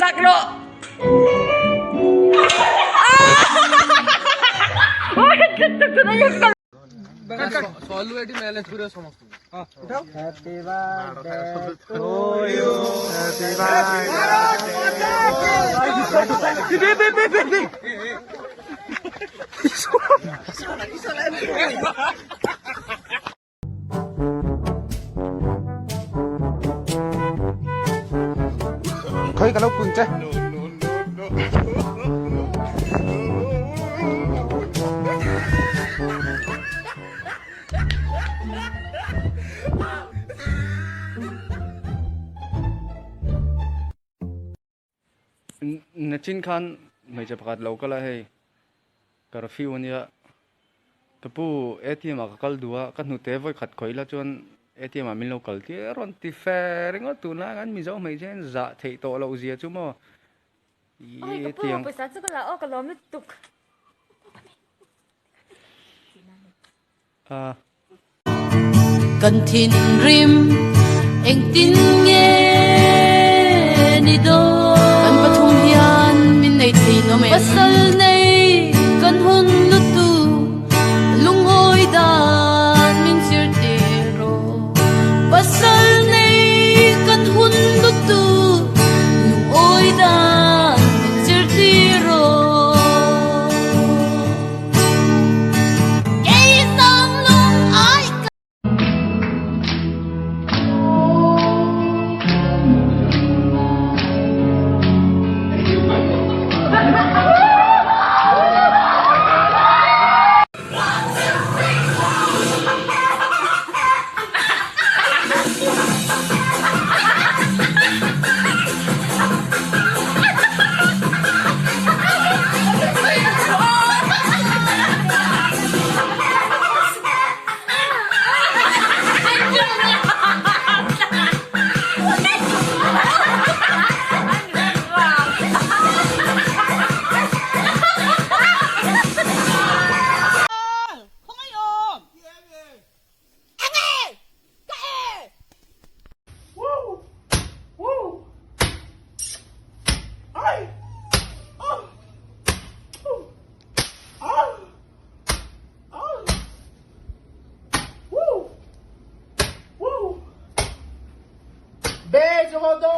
Zakro! সলু এটি ম্যানেজ করে সমস্ত happy birthday to you happy birthday khơi cả lâu quỳnh chứ Nachin Khan may japakat local ay curfew niya kapu ATM akakal dua kan nutevoy khat koila chuan ATM amin local ti ron ti faring o tuna kan mizo may jen za thei to lo zia chu mo ATM pesa chu la o ka lom tuk cần thìn rim anh tin nghe ni do cần pathum hian min nei thi no me pasal nei cần hun lu tu lung oi dan min sir te ro pasal nei cần hun lu tu lung oi dan min sir te ro ei sang lung ai beijo Rodolfo